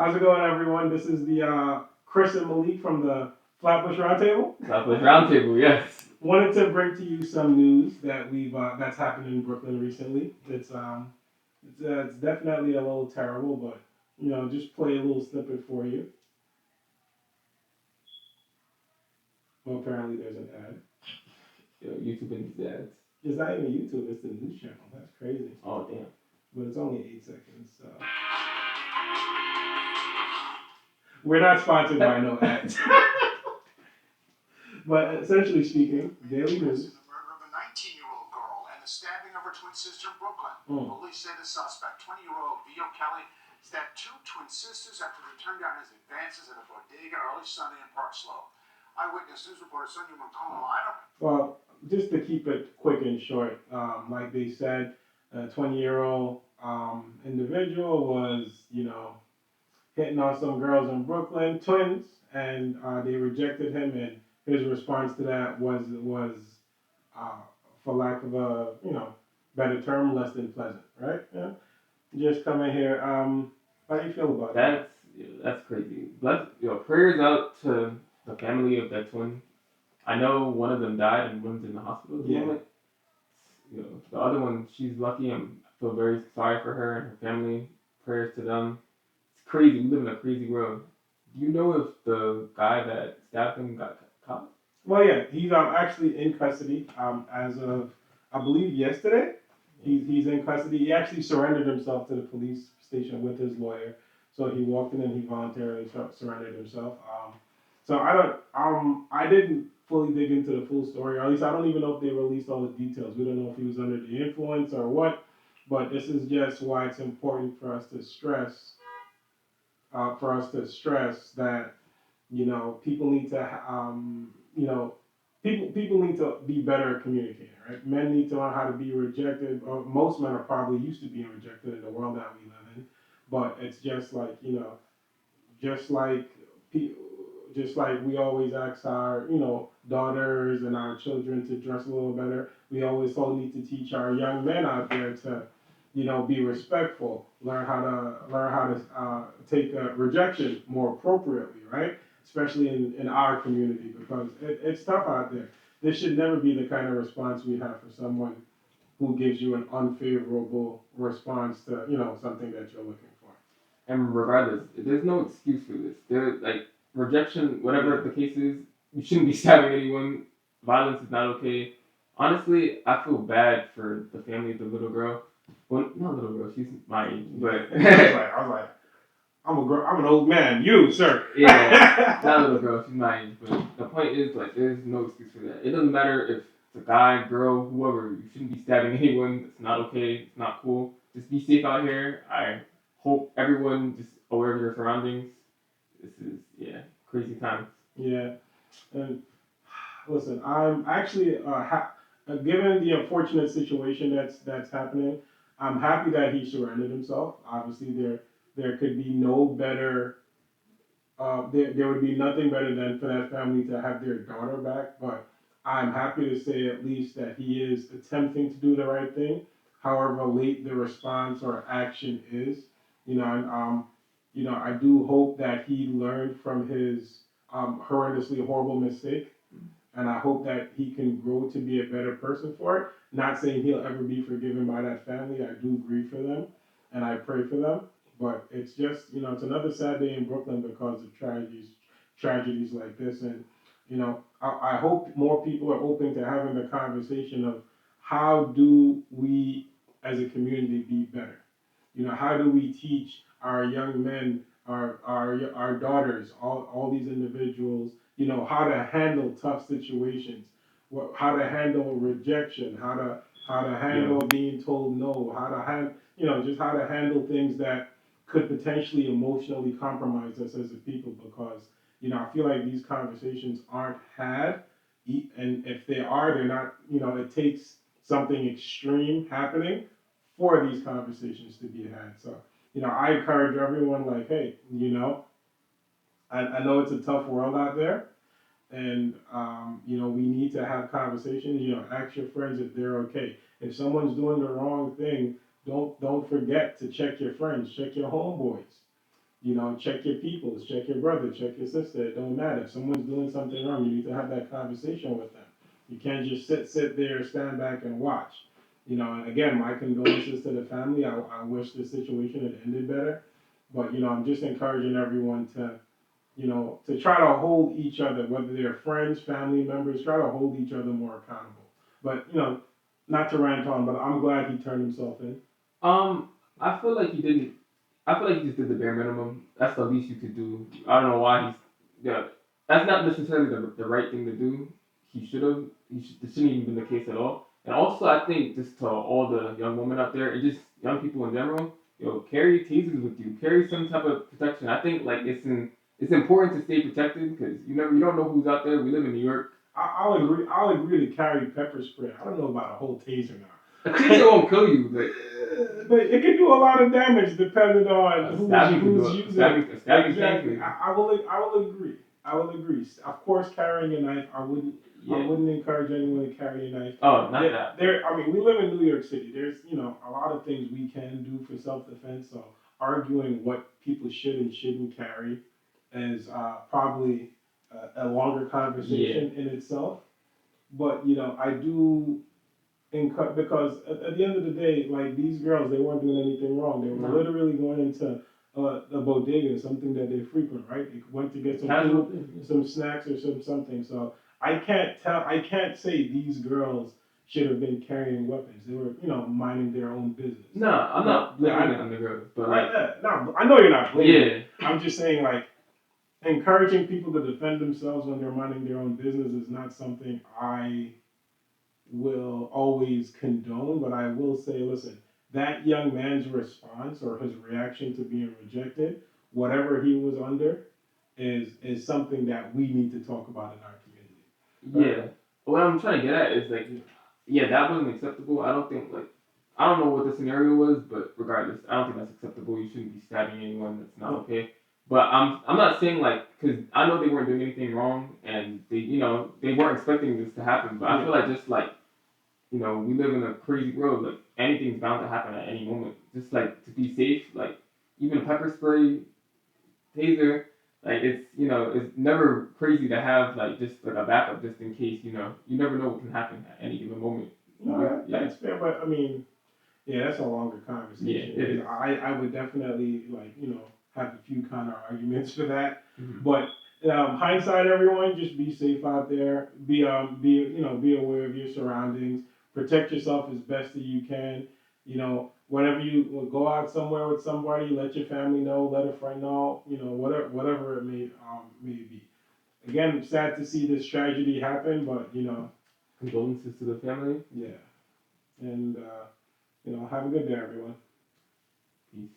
How's it going, everyone? This is the Chris and Malik from the Flatbush Roundtable. Southwest Roundtable, yes. Wanted to bring to you some news that we've that's happened in Brooklyn recently. It's definitely a little terrible, but just play a little snippet for you. Well, apparently there's an ad. Yo, YouTube and these ads. It's not even YouTube; it's the news channel. That's crazy. Oh damn. But it's only 8 seconds. So we're not sponsored by no ads. But essentially speaking, Daily News. The murder of a 19-year-old girl and the stabbing of her twin sister in Brooklyn. Police say the suspect, 20-year-old Vio Kelly, stabbed two twin sisters after they turned down his advances at a bodega early Sunday in Park Slope. Eyewitness news reporter Sonia Moncona. Well, just to keep it quick and short, like they said, a 20-year-old individual was, hitting on some girls in Brooklyn, twins, and they rejected him. And his response to that was uh, for lack of a better term, less than pleasant, right? Yeah. Just come in here. How do you feel about that? That's crazy. Prayers out to the family of that twin. I know one of them died and one's in the hospital at the moment. The other one, she's lucky. I feel very sorry for her and her family. Prayers to them. It's crazy. We live in a crazy world. Do you know if the guy that stabbed him got caught? Well, yeah, he's actually in custody as of I believe yesterday. He's in custody. He actually surrendered himself to the police station with his lawyer. So he walked in and he voluntarily surrendered himself. So I didn't fully dig into the full story, or at least I don't even know if they released all the details. We don't know if he was under the influence or what. But this is just why it's important for us to stress that people need to people need to be better at communicating, right? Men need to learn how to be rejected. Or most men are probably used to being rejected in the world that we live in, but it's just like just like just like we always ask our daughters and our children to dress a little better. We always also need to teach our young men out there to be respectful, learn how to take rejection more appropriately, right? Especially in our community because it's tough out there. This should never be the kind of response we have for someone who gives you an unfavorable response to something that you're looking for. And regardless, there's no excuse for this. There, like rejection, whatever the case is, you shouldn't be stabbing anyone. Violence is not okay. Honestly, I feel bad for the family of the little girl. Well, not little girl, she's my age, but I was like, I'm an old man. You, sir. Yeah, not little girl, she's my age. But the point is, like, there's no excuse for that. It doesn't matter if it's a guy, girl, whoever. You shouldn't be stabbing anyone. It's not okay. It's not cool. Just be safe out here. I hope everyone just aware of their surroundings. This is crazy times. Yeah, and listen, I'm actually given the unfortunate situation that's happening. I'm happy that he surrendered himself. Obviously, there could be no better. There would be nothing better than for that family to have their daughter back. But I'm happy to say at least that he is attempting to do the right thing. However late the response or action is, and I do hope that he learned from his horrendously horrible mistake, and I hope that he can grow to be a better person for it. Not saying he'll ever be forgiven by that family. I do grieve for them, and I pray for them. But it's just it's another sad day in Brooklyn because of tragedies like this, and I hope more people are open to having the conversation of how do we as a community be better. How do we teach our young men, our daughters, all these individuals, how to handle tough situations, how to handle rejection, how to handle being told no, how to just how to handle things that could potentially emotionally compromise us as a people because I feel like these conversations aren't had, and if they are, they're not. It takes something extreme happening for these conversations to be had. So I encourage everyone, like, hey, I know it's a tough world out there, and we need to have conversations. Ask your friends if they're okay. If someone's doing the wrong thing, don't forget to check your friends, check your homeboys. check your peoples, check your brother, check your sister. It don't matter. If someone's doing something wrong, you need to have that conversation with them. You can't just sit there, stand back and watch. And again, my condolences to the family. I wish the situation had ended better. But, I'm just encouraging everyone to try to hold each other, whether they're friends, family members, try to hold each other more accountable. But, not to rant on, but I'm glad he turned himself in. Um, I feel like he didn't. I feel like he just did the bare minimum. That's the least you could do. I don't know why he's. Yeah, that's not necessarily the right thing to do. He should have. This shouldn't even been the case at all. And also, I think just to all the young women out there and just young people in general, carry tasers with you. Carry some type of protection. I think like it's important to stay protected because you don't know who's out there. We live in New York. I'll agree. I'll agree to carry pepper spray. I don't know about a whole taser now. A taser won't kill you, But it can do a lot of damage depending on who's a using it. stabbing can kill Exactly. you. I will agree. I will agree. Of course, carrying a knife. I wouldn't. I Yeah. wouldn't encourage anyone to carry a knife. Oh, not that. I mean, we live in New York City. There's a lot of things we can do for self-defense. So arguing what people should and shouldn't carry is probably a longer conversation in itself. But I do because at the end of the day, like these girls, they weren't doing anything wrong. They were No. literally going into a bodega, something that they frequent, right? They went to get some Casual food, some snacks, or something. So I can't say these girls should have been carrying weapons. They were, minding their own business. No, I'm not blaming it on the girls, but like, no, I know you're not blaming. yeah, I'm just saying like encouraging people to defend themselves when they're minding their own business is not something I will always condone, but I will say, listen, that young man's response or his reaction to being rejected, whatever he was under, is something that we need to talk about in our community. yeah. What I'm trying to get at is like, yeah, that wasn't acceptable. I don't think like, I don't know what the scenario was, but regardless, I don't think that's acceptable. You shouldn't be stabbing anyone. That's not okay. But I'm not saying like, cause I know they weren't doing anything wrong, and they weren't expecting this to happen. But I feel like just like we live in a crazy world. Like anything's bound to happen at any moment. Just like to be safe, like even pepper spray, taser, like it's never crazy to have like just like a backup just in case. You never know what can happen at any given moment. No, that's fair, but I mean, yeah, that's a longer conversation. Yeah, it is. I would definitely like have a few kind of arguments for that, Mm-hmm. but hindsight, everyone, just be safe out there. Be aware of your surroundings. Protect yourself as best as you can. Whenever you go out somewhere with somebody, let your family know, let a friend know. Whatever it may be. Again, sad to see this tragedy happen, but Condolences to the family. yeah, and have a good day, everyone. Peace.